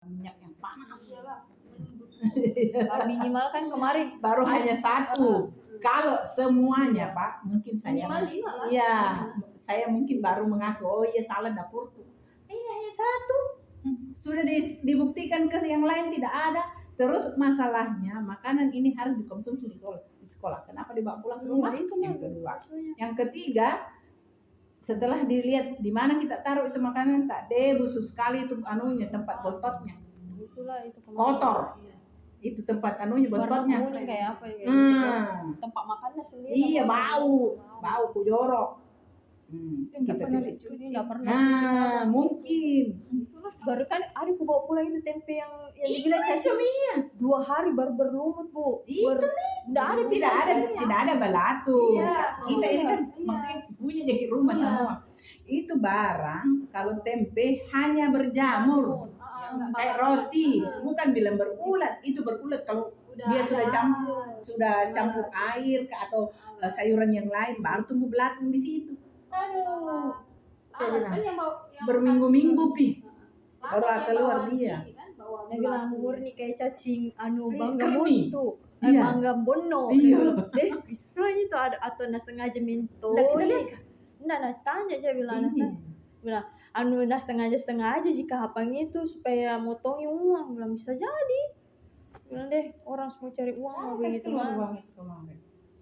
minyak yang panas. Kalau minimal kan kemarin Baru hanya satu. Kalau semuanya Pak, mungkin saya saya mungkin baru mengaku, oh iya salah dapurku. Ini hanya satu. Sudah dibuktikan ke yang lain tidak ada. Terus masalahnya makanan ini harus dikonsumsi di sekolah. Kenapa dibawa pulang ke rumah? itu Yang kedua. Yang ketiga, setelah dilihat di mana kita taruh itu makanan, tak debusus sekali itu anunya, tempat bontotnya. Itulah itu Kotor. Itu tempat anunya bontotnya. Warna kuning kayak apa ya? Tempat makannya sendiri. Iya, bau kujorok. Kita pernah dicuci. Mungkin. Baru kan ada ku bawa pulang itu tempe yang dibilang cacing. 2 hari baru berlumut Bu. Itu nih. Tidak ada balato. Kita ini kan maksudnya punya jadi rumah semua. Itu barang kalau tempe hanya berjamur. Kayak roti, bukan bilang berulat. Itu berulat kalau dia sudah campur air atau sayuran yang lain baru tumbuh belatung di situ. Aduh. Kan yang berminggu-minggu pi. Orang keluar dia. Dia bilang murni kayak cacing bangga kami. mutu. Bangga bono. Bisa itu ada atau sengaja minto. Nah, tanya aja bilang sengaja jika hapang itu supaya motongi uang. Bilang bisa jadi. Bilang deh orang semua cari uang begitu mah.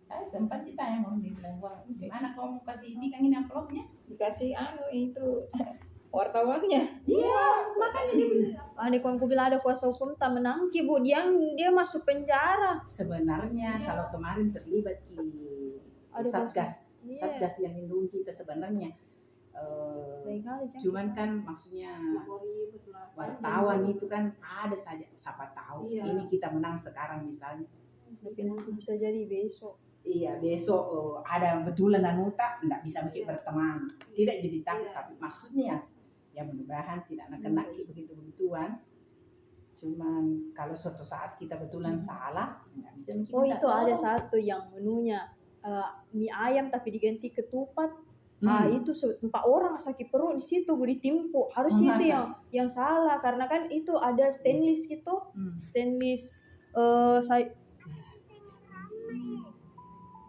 Saya sempat ditanya mau bilang uang gimana kamu kasih isi kan ini amplopnya? Dikasih itu wartawannya. Makanya dia bilang. Aku bilang ada kuasa hukum tak menangki Bu. Dia masuk penjara. Sebenarnya kalau kemarin terlibat Satgas yang lindungi kita sebenarnya. Cuman kan maksudnya wartawan itu kan ada saja siapa tahu ini kita menang sekarang misalnya. Tapi nanti bisa jadi besok. Iya besok ada betulan anuta enggak bisa bikin berteman. Tidak jadi takut tapi maksudnya ya mudah-mudahan tidak kena begitu-begituan. Cuman kalau suatu saat kita betulan salah enggak bisa bikin. Itu ada satu yang menunya mie ayam tapi diganti ketupat. Itu 4 orang sakit perut di situ ditimpu. Harus itu yang salah karena kan itu ada stainless gitu. Stainless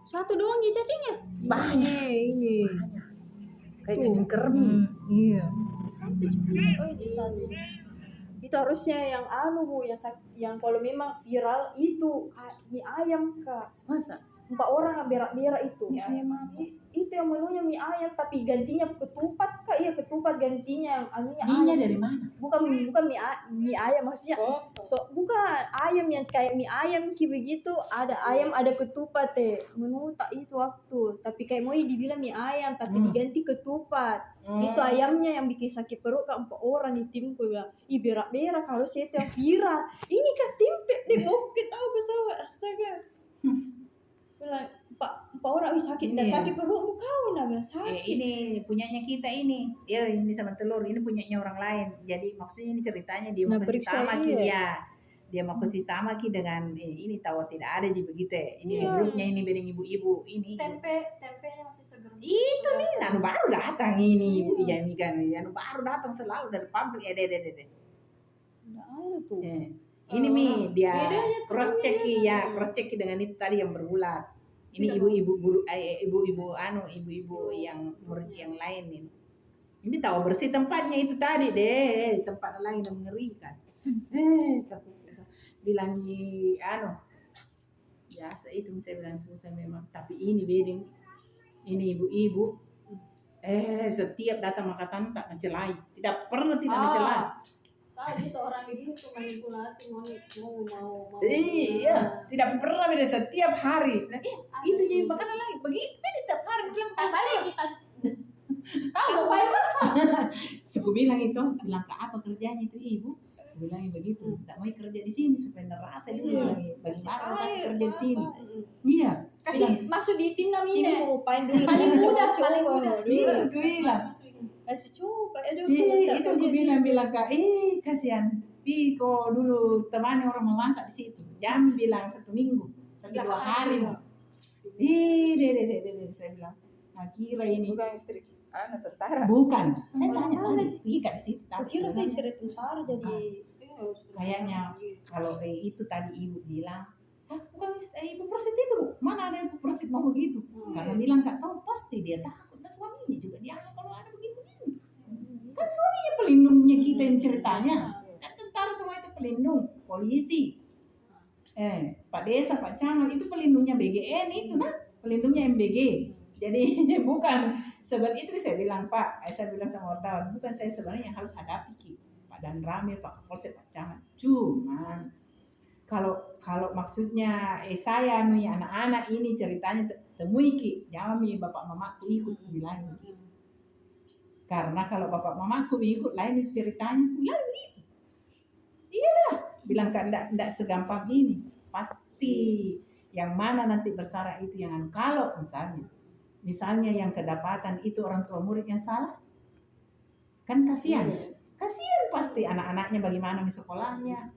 satu doang di cacingnya. Banyak. Ini. Kayak cacing kermi. Iya. Satu cuma. Itu harusnya yang Bu, yang kalau memang viral itu mie ayam Kak. Masa? 4 orang berak-berak itu. Mie ayam apa? Itu yang menunya mie ayam tapi gantinya ketupat Kak. Iya ketupat gantinya yang anunya ayam. Ayam. Dari mana? Bukan mie ayam maksudnya. Bukan ayam yang kayak mie ayam begitu. Ada ayam ada ketupat Menu tak itu waktu. Tapi kayak mau dibilang mie ayam tapi diganti ketupat. Itu ayamnya yang bikin sakit perut Kak 4 orang di timku bilang. Berak-berak kalau itu yang viral. Ini Kak tempe deh mau ketahu ke sama astaga. Bilang 4 orang sakit dan sakit perut kau bilang sakit. Ini punyanya kita ini. Ya ini sama telur ini punyanya orang lain. Jadi maksudnya ini ceritanya dia mau kasih sama dia mau kasih sama dengan ini tahu tidak ada jadi begitu Ini di grupnya ini bedeng ibu-ibu ini. Tempe yang masih seger. Itu nih baru datang ini ibu ini kan. Baru datang selalu dari pabrik Enggak ada tuh. Ini dia cross check dengan itu tadi yang berbulat. Ini ibu-ibu yang murid yang lain ini. Ini tahu bersih tempatnya itu tadi deh, tempat lain yang mengerikan. Bilang biasa itu saya bilang susah memang. Tapi ini bedeng, ini ibu-ibu. Setiap datang makan tak ngecelai, tidak pernah tidak ngecelai. Tadi tuh orang begini tuh manipulasi mau. Iya, tidak pernah beda setiap hari. Nah, itu jadi makanan lagi. Begitu beda setiap hari bilang asalnya kita. Kamu virus. Suku bilang ke apa kerjanya itu ibu? Bilangnya begitu. Tak mau kerja di sini supaya nerasa dulu lagi. Bagaimana saya kerja di sini? Iya. Kasih masuk di tim namanya. Ini mau paling dulu. Paling mudah. Itu bilang. Kasih coba itu aku bilang Kak kasihan kok dulu temani orang memasak di situ jam bilang 1 minggu sampai 2 hari saya bilang kira ini bukan istri tentara bukan saya tanya tadi pergi ke situ kira saya istri tentara jadi Kayaknya kalau itu tadi ibu bilang, ah bukan ibu persit itu Bu, mana ada ibu persit mau begitu? Karena bilang Kak tahu pasti dia takut, dan suaminya juga dia kalau ada begini-begini. Kan suaminya pelindungnya kita yang ceritanya, kan tentara semua itu pelindung, polisi, Pak Desa, Pak Camat itu pelindungnya BGN itu nah, pelindungnya MBG. Jadi bukan sebenarnya itu saya bilang Pak, saya bilang sama wartawan, bukan saya sebenarnya yang harus hadapi Ki. Pak Dan Ramil, Pak Kapolsek, Pak Camat. Cuman kalau maksudnya saya nih anak-anak ini ceritanya temui Ki, jangan nih bapak mamaku ikut bilang gitu. Karena kalau bapak mamaku ikut lain ceritanya, bilang gitu. Iyalah, bilang kan enggak segampang ini. Pasti yang mana nanti bersara itu yang kalau misalnya yang kedapatan itu orang tua murid yang salah, kan kasihan. Kasihan pasti anak-anaknya bagaimana di sekolahnya,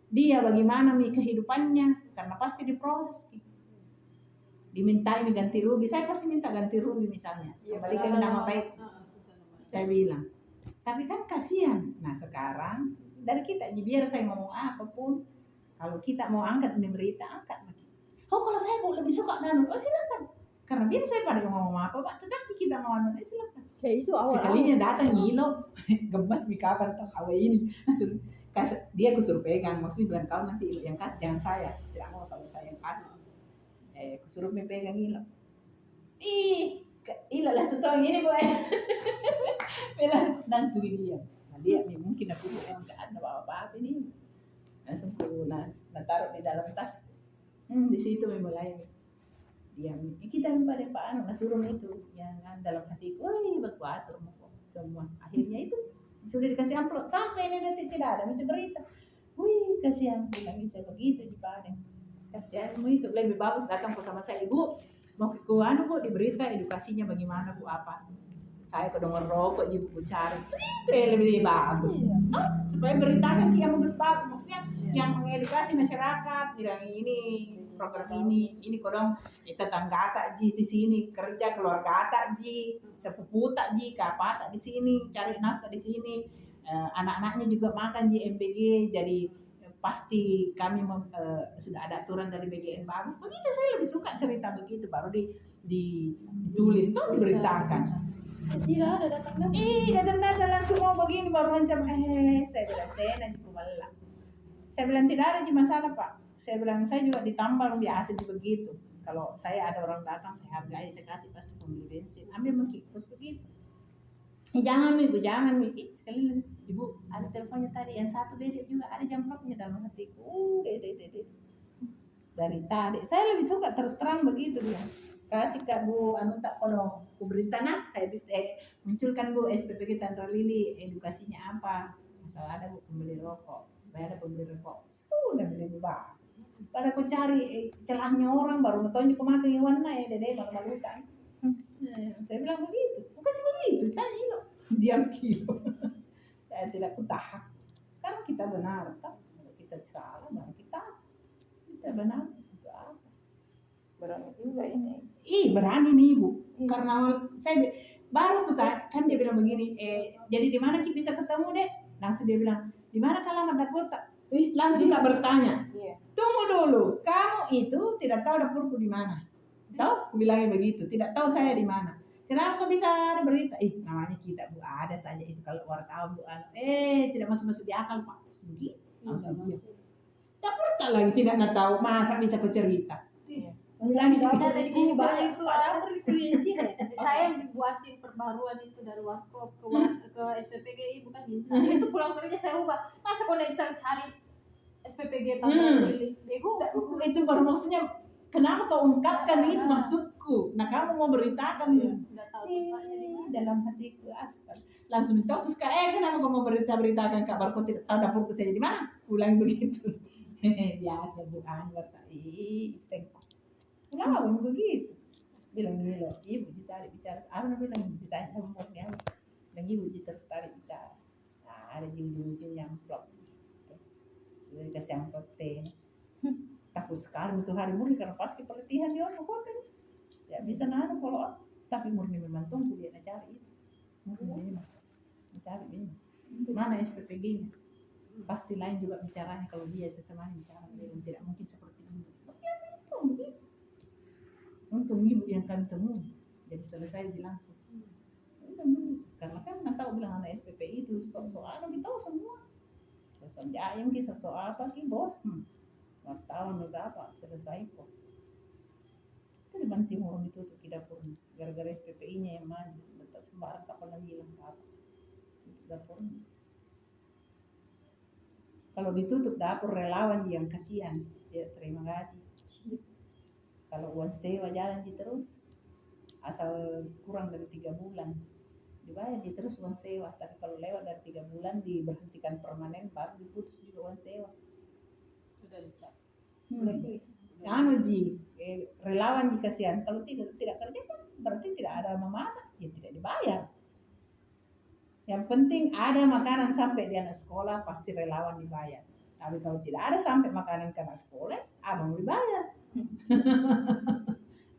dia bagaimana nih kehidupannya, karena pasti diproses. Dimintai ganti rugi, saya pasti minta ganti rugi misalnya, kembalikan nama baik, saya bilang. Tapi kan kasihan. Nah sekarang dari kita, biar saya ngomong apapun, kalau kita mau angkat ini berita, angkat. Oh kalau saya lebih suka nanu, oh silakan. Karena biar saya pada ngomong apa Pak, tetapi kita mau nanu, silakan. Kayak itu awal. Sekalinya datang ngilo, gemes di kapan tuh awal ini, langsung dia kusuruh pegang, maksudnya bilang kau nanti yang kasih, jangan saya tidak mau kalau saya yang kasih. Kusuruh pegang ngilo. Ila lah setong ini Bu. Bilang langsung dia. Nah dia mungkin aku tidak ada apa-apa ini. Langsung aku taruh di dalam tas. Di situ mulai diam. Kita pada Pak Anu suruh itu yang dalam hatiku, baku atur semua. Akhirnya itu sudah dikasih amplop sampai ini detik tidak ada itu berita. Wih kasihan bilang bisa begitu di Padang. Kasihanmu itu lebih bagus datang ke sama saya Ibu. Mau ke anu Bu di berita edukasinya bagaimana Bu apa? Saya kedengar rokok jibu cari itu yang lebih bagus. Supaya beritakan yang bagus-bagus maksudnya yang mengedukasi masyarakat bilang ini program ini kodong tetangga tak ji di sini kerja keluarga tak ji sepupu tak ji apa tak di sini cari nafkah di sini anak-anaknya juga makan ji MBG jadi pasti kami sudah ada aturan dari BGN bagus begitu saya lebih suka cerita begitu baru ditulis tuh diberitakan. Tidak ada datang-datang. Datang-datang langsung mau begini baru macam saya bilang tena di kumala. Saya bilang tidak ada masalah Pak. Saya bilang saya juga ditambang biasa begitu. Kalau saya ada orang datang saya hargai, saya kasih pasti pembeli bensin. Ambil mengkikus begitu. Jangan Ibu, jangan Ibu. Sekali lagi Ibu ada teleponnya tadi yang satu beda juga ada jamploknya dalam hatiku. Dari tadi saya lebih suka terus terang begitu bilang. Kasih Kak Bu anu tak kodong ku berita nah saya munculkan Bu SPPG Tandra Lili edukasinya apa masalah ada Bu pembeli rokok supaya ada pembeli rokok sudah beli bah pada ku cari celahnya orang baru ngetonjok kemakan yang warna dede malu-malu kan saya bilang begitu ku kasih begitu tanya lo diam kilo saya tidak ku tahan karena kita benar tak kita salah baru kita benar itu apa berani juga ini. Berani nih Ibu. Karena saya baru kan dia bilang begini, jadi di mana Ki bisa ketemu Dek? Langsung dia bilang, di mana kalau ada kota? Langsung Kak bertanya. Tunggu dulu, kamu itu tidak tahu dapurku di mana? Tahu? Bilangnya begitu, tidak tahu saya di mana. Kenapa kok bisa ada berita? Namanya kita Bu, ada saja itu kalau wartawan Bu. Tidak masuk di akal Pak. Begitu. Langsung dia. Dapur tak lagi tidak tahu, masa bisa cerita. Ada di sini banyak itu ada di sini. Saya yang dibuatin perbaruan itu dari Warkop ke SPPGI bukan minta. Itu pulang kerja saya ubah. Masa kau bisa cari SPPG tambah bego? Itu baru maksudnya kenapa kau ungkapkan itu maksudku. Nah kamu mau beritakan dalam hatiku astaga. Langsung ditopus kenapa kau mau beritakan kabar kau tidak tahu dapurku saya di mana? Ulang begitu. Biasa bukan bertai sengkok. Kenapa begitu? Bilang Ibu ditarik bicara. Apa bilang ditanya sama orangnya? Dan Ibu terus tarik bicara. Nah, ada ujung-ujung yang plot. Sudah dikasih amplop teh. Takut sekali itu hari murni karena pasti pelatihan dia orang kan. Ya bisa nahan follow up. Tapi murni memang tunggu dia cari itu. Murni memang mencari ini. Mana SPPG-nya? Pasti lain juga bicaranya kalau dia setemani bicara dengan tidak mungkin seperti ini. Begitu, begitu. Untung ibu yang kami temui, jadi selesai langsung. Udah begitu. Karena kan nggak tahu bilang anak SPP itu sok-sok anak kita tahu semua. Sosok jayang ki, sosok apa ki bos. Wartawan udah apa selesai kok. Itu di Bantimurung ditutup di dapur gara-gara SPPI-nya yang maju. Betul sembarang kapan lagi bilang apa. Tutup dapurnya. Kalau ditutup dapur relawan yang kasihan, dia terima gaji. Kalau uang sewa jalan terus, asal kurang dari 3 bulan, dibayar terus uang sewa. Tapi kalau lewat dari 3 bulan diberhentikan permanen, baru diputus juga uang sewa. Sudah dicat. Blacklist. Anu ji, relawan ji kasihan. Kalau tidak kerja kan berarti tidak ada memasak, ya tidak dibayar. Yang penting ada makanan sampai di anak sekolah, pasti relawan dibayar. Tapi kalau tidak ada sampai makanan ke anak sekolah, abang dibayar.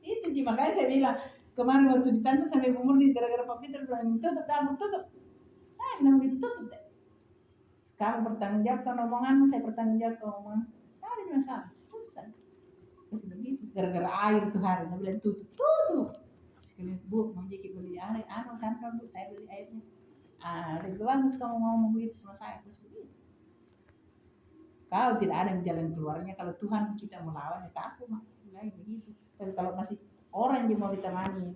Itu sih makanya saya bilang kemarin waktu ditantang sama Ibu Murni gara-gara Pak Peter bilang tutup dapur tutup. Saya bilang begitu tutup deh. Sekarang bertanggung jawab omonganmu, saya bertanggung jawab omongan. Tidak ada masalah, tutup saja. Terus begitu gara-gara air tuh hari, dia bilang tutup. Sekali Bu, mau jadi beli air, kan Bu, saya beli airnya. Lebih bagus kamu ngomong begitu sama saya, terus begitu. Kalau tidak ada jalan keluarnya, kalau Tuhan kita mau lawan, ya takut mah, bilang begitu. Tapi kalau masih orang yang mau ditemani,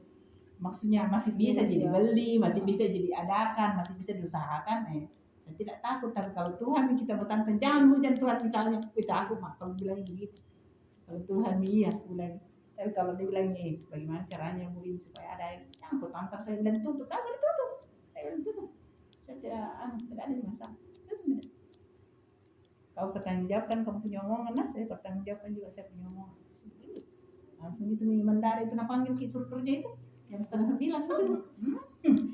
maksudnya masih bisa jadi beli, masih bisa jadi adakan, masih bisa diusahakan, saya tidak takut. Tapi kalau Tuhan kita mau tantang, jangan hujan Tuhan misalnya, itu aku mah kalau bilang begitu. Kalau Tuhan iya, bilang. Tapi kalau dia bilang bagaimana caranya mungkin supaya ada, aku tantang saya bilang tutup, boleh tutup. Saya bilang tutup. Saya tidak ada masalah. Itu sebenarnya. Kau bertanggung jawabkan kamu punya omongan, nah saya bertanggung jawabkan juga saya punya omongan. Langsung itu mendadak itu panggil suruh kerja itu jam 8:30 tuh.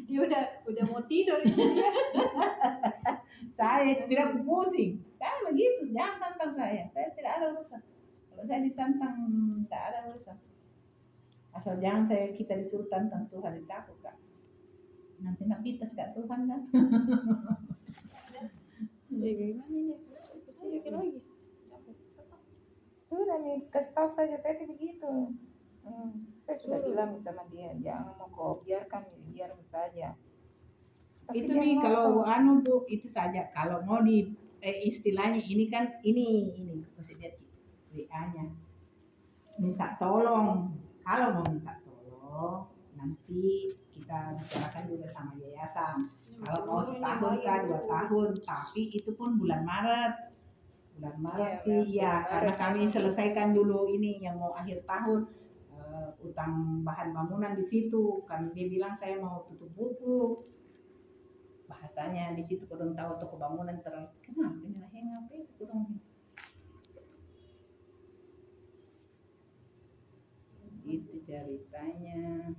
Dia udah mau tidur itu dia. Saya tidak pusing. Saya begitu, jangan tantang saya. Saya tidak ada urusan. Kalau saya ditantang tidak ada urusan. Asal jangan kita disuruh tantang Tuhan, ditakut Kak. Nanti napitas Kak Tuhan kan. Gimana ini? Saya lagi. Sudah nih, kasih tahu saja Teti begitu. Saya sudah bilang sama dia, jangan mau kau biarkan saja. Tapi itu nih kalau Bu itu saja. Kalau mau di istilahnya ini kan ini kasih lihat WA-nya. Minta tolong. Kalau mau minta tolong nanti kita bicarakan juga sama yayasan. Kalau mau setahun kah 2 tahun, tapi itu pun bulan Maret. Iya, karena kami selesaikan dulu ini yang mau akhir tahun utang bahan bangunan di situ. Kan dia bilang saya mau tutup buku. Bahasanya di situ kurang tahu toko bangunan kenapa ini lah yang apa kurang. Itu ceritanya.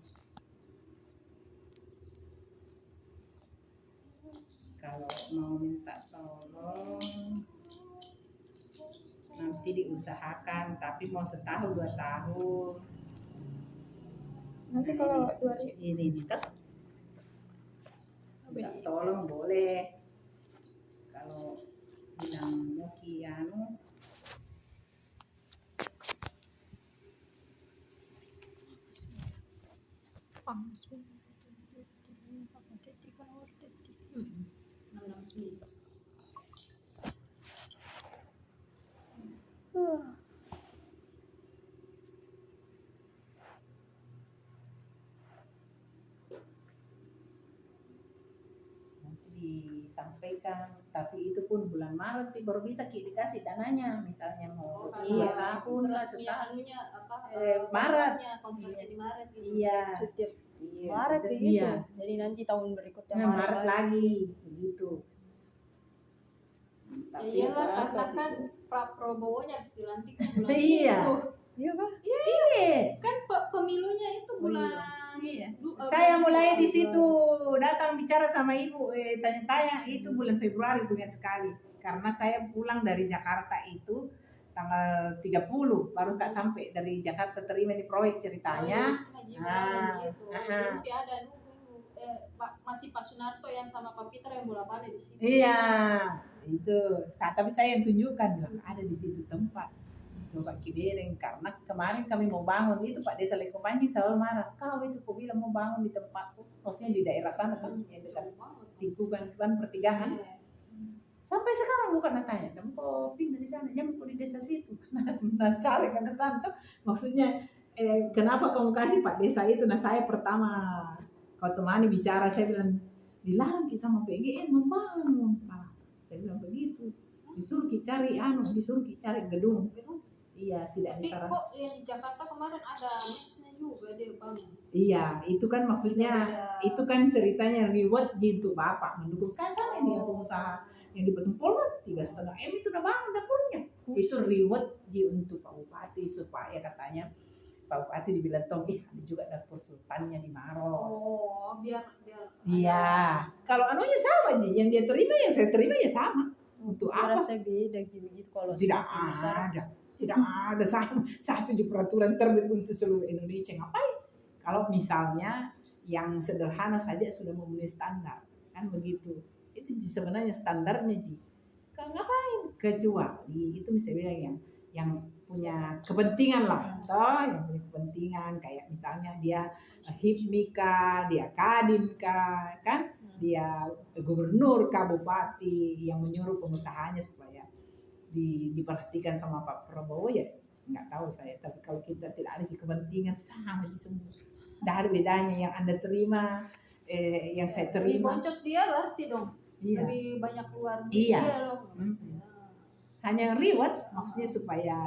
Kalau mau minta tolong nanti diusahakan, tapi mau setahun 2 tahun. Nanti kalau ini tuh minta tolong boleh. Kalau bilang Muki disampaikan, tapi itu pun bulan Maret baru bisa dikasih dananya, misalnya mau 2 tahun lah anunya apa Maret. kontraknya di Maret gitu. Iya. Setiap Iya, Maret begitu. iya. Jadi nanti tahun berikutnya Maret lagi begitu. Ya iyalah karena kan Pak Prabowo-nya habis dilantik bulan Iya. itu. Iya Pak. Iya. Kan pemilunya itu bulan Iya. Saya mulai di situ datang bicara sama ibu, tanya-tanya itu bulan Februari bukan sekali. Karena saya pulang dari Jakarta itu tanggal 30 baru Kak sampai dari Jakarta terima di proyek ceritanya. Nanti ada masih Pak Sunarto yang sama Pak Peter yang bola balik di sini. Iya. itu. Tapi saya yang tunjukkan bilang ada di situ tempat. Coba Kibereng, karena kemarin kami mau bangun itu Pak Desa Leko Panji selalu marah, kau itu kau bilang mau bangun di tempatku, maksudnya di daerah sana kan yang dekat tikungan kan pertigaan. Sampai sekarang bukan tanya, kamu kok pindah di sana, jangan kau di desa situ. Nah cari ke sana tuh, maksudnya kenapa kamu kasih Pak Desa itu? Nah saya pertama kau temani bicara, saya bilang dilarang kita sama PGN membangun. Saya bilang begitu, disuruh kita cari gedung. Iya, tidak Tapi disarankan. kok yang di Jakarta kemarin ada mesnya juga dia bangun. Iya, itu kan maksudnya, itu kan ceritanya reward gitu Bapak mendukung. Kan sama ini pengusaha yang di Petumpol 3,5 M itu udah bangun dapurnya. Itu reward untuk Pak Bupati supaya katanya Pak Bupati dibilang tong, ada juga dapur sultannya di Maros. Oh, biar Iya, kalau anunya sama Ji, yang dia terima yang saya terima ya sama. Untuk apa? Rasa beda begitu kalau Tidak semakin besar. ada. Tidak ada satu peraturan terbit untuk seluruh Indonesia. Ngapain? Kalau misalnya yang sederhana saja sudah memenuhi standar, kan begitu. Itu sebenarnya standarnya Ji. Ngapain? Kecuali itu misalnya yang punya kepentingan lah, toh yang punya kepentingan kayak misalnya dia Hipmika, dia Kadinka, kan? Dia gubernur, bupati yang menyuruh pengusahanya supaya diperhatikan sama Pak Prabowo ya nggak tahu saya, tapi kalau kita tidak ada kepentingan sama aja semua, tidak ada bedanya yang Anda terima yang saya lebih terima. boncos dia berarti dong. Iya. Lebih banyak keluar Iya. dia dong. Hanya reward maksudnya supaya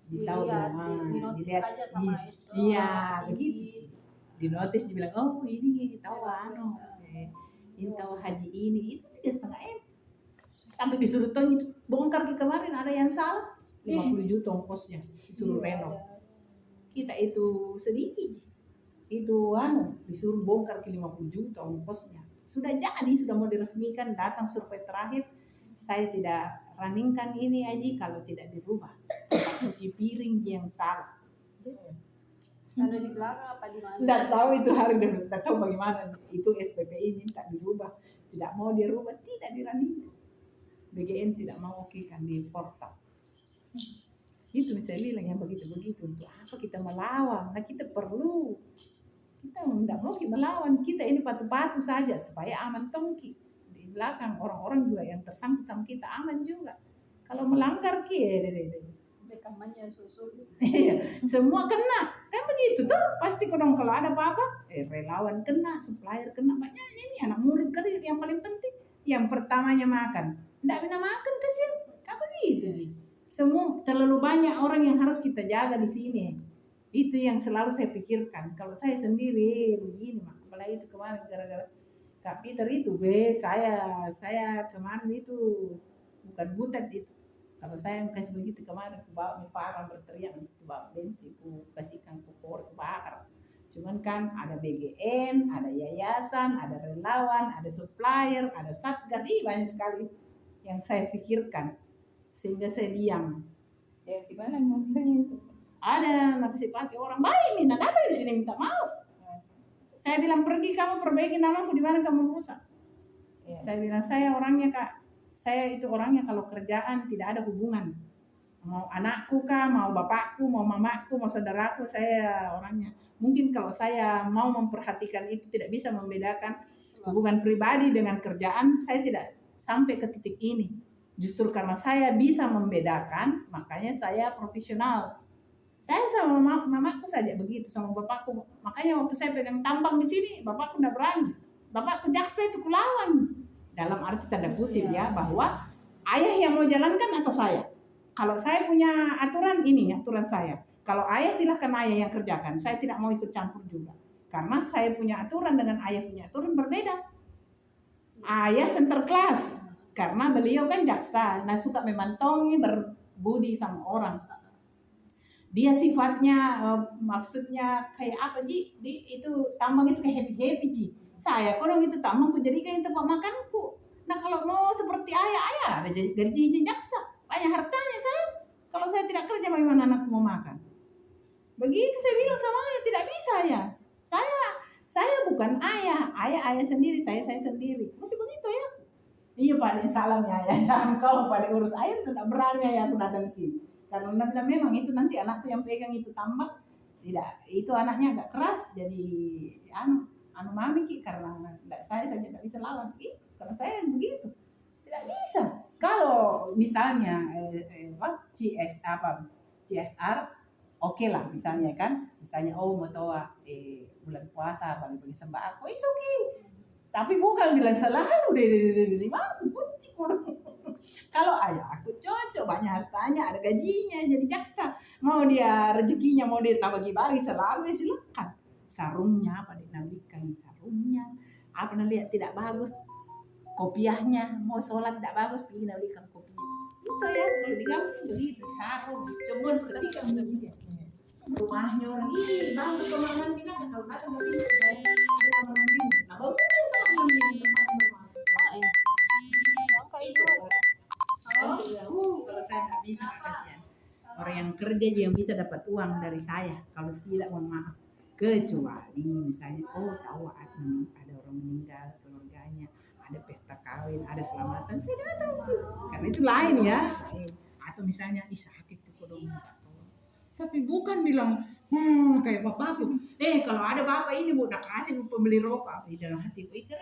Dilihat, dinotis aja sama itu. Iya, begitu. Dinotis dibilang oh ini tahu ini tahu haji ini itu 3,5 M. Sampai disuruh ton itu bongkar ke kemarin ada yang salah 50 juta ongkosnya disuruh renov. Kita itu sedikit itu disuruh bongkar ke 50 juta ongkosnya. Sudah jadi, sudah mau diresmikan, datang survei terakhir. Saya tidak runningkan ini Aji kalau tidak dirubah. Cuci piring yang salah. Ada di belakang apa di mana? Tidak tahu itu hari tidak tahu bagaimana itu SPPI minta dirubah, tidak mau dirubah, tidak dirunning. BGN tidak mau okekan di portal. Itu saya bilang yang begitu-begitu untuk apa kita melawan? Nah kita perlu, kita tidak mau kita melawan, kita ini patu-patu saja supaya aman tongki di belakang orang-orang juga yang tersangkut sama kita aman juga. Kalau melanggar Rekamannya susul. semua kena kan begitu tuh pasti kalau ada apa-apa relawan kena, supplier kena, banyak ini anak murid kerja yang paling penting yang pertamanya makan. Tidak pernah makan kasihan, apa begitu sih? Semua terlalu banyak orang yang harus kita jaga di sini. Itu yang selalu saya pikirkan. Kalau saya sendiri begini, apalagi itu kemarin gara-gara Kak Peter itu, saya kemarin itu bukan butet itu. Kalau saya kasih begitu kemarin, bawa parang berteriak di situ bawa bensin, kasihkan kupor bakar. Cuman kan ada BGN, ada yayasan, ada relawan, ada supplier, ada satgas, banyak sekali yang saya pikirkan sehingga saya diam. Ya di mana mobilnya itu? Ada masih pakai orang baik nih, datang di sini minta maaf. Saya bilang pergi kamu perbaiki namaku, di mana kamu rusak. Ya. Saya bilang saya orangnya Kak, saya itu orangnya kalau kerjaan tidak ada hubungan. Mau anakku kah, mau bapakku, mau mamaku, mau saudaraku, saya orangnya. Mungkin kalau saya mau memperhatikan itu tidak bisa membedakan hubungan pribadi dengan kerjaan, saya tidak sampai ke titik ini. Justru karena saya bisa membedakan, makanya saya profesional. Saya sama mamaku saja begitu, sama bapakku. Makanya waktu saya pegang tambang di sini, bapakku tidak berani. Bapakku jaksa itu kulawan. Dalam arti tanda kutip ya, bahwa ayah yang mau jalankan atau saya. Kalau saya punya aturan ini, aturan saya. Kalau ayah silahkan ayah yang kerjakan. Saya tidak mau ikut campur juga. Karena saya punya aturan dengan ayah punya aturan berbeda. Ayah center class. Karena beliau kan jaksa. Nah suka memantongi, berbudi sama orang. Dia sifatnya, maksudnya kayak apa Ji? Itu tambang itu kayak happy-happy Ji. Saya kodong itu tambang ku jadikan tempat makanku. Nah kalau mau seperti ayah ada gaji jaksa. Banyak hartanya saya. Kalau saya tidak kerja bagaimana anakku mau makan? Begitu saya bilang sama ayah, tidak bisa ya. Saya bukan ayah sendiri, saya sendiri. Mesti begitu ya. Iya pada salam ya, jangan kau pada urus air tidak berani ya aku datang sini. Karena Anda bilang memang itu nanti anakku yang pegang itu tambak, tidak, itu anaknya agak keras jadi anu mami ki karena saya saja tidak bisa lawan, karena saya begitu tidak bisa. Kalau misalnya CSR oke lah misalnya kan, misalnya mau tahu bulan puasa bagi sembako, it's okay. Tapi bukan bilang selalu deh benci orang. Kalau ayah aku cocok banyak hartanya, ada gajinya jadi jaksa, mau dia rezekinya mau dia bagi-bagi selalu ya silakan. Sarungnya apa dia nabikan sarungnya, apa lihat tidak bagus kopiahnya, mau sholat tidak bagus pergi nabikan kopiah. Itu ya kalau di kampung begitu sarung semua perhatikan begitu. Rumahnya orang ini bagus kamar mandi kan kalau datang ke sini ada kamar mandi nah bagus kamar mandi di tempat rumah kalau saya nggak bisa kasihan orang yang kerja yang bisa dapat uang dari saya kalau tidak mohon maaf kecuali misalnya tahu ada orang meninggal keluarganya ada pesta kawin ada selamatan saya datang sih karena itu lain ya atau misalnya sakit ke kodong tapi bukan bilang kayak bapakku kalau ada bapak ini bu udah kasih pembeli rokok di dalam hati kerja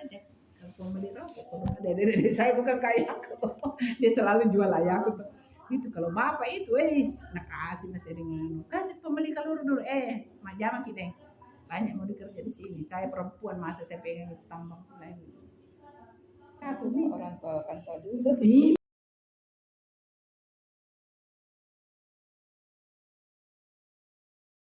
kalau pembeli rokok dede saya bukan kayak aku dia selalu jual ayahku tuh itu kalau bapak itu nak kasih masih dengan kasih pembeli kalur dulu mak jaman kita banyak mau dikerja di sini saya perempuan masa saya pengen tambang lain aku orang tua kan tahu dulu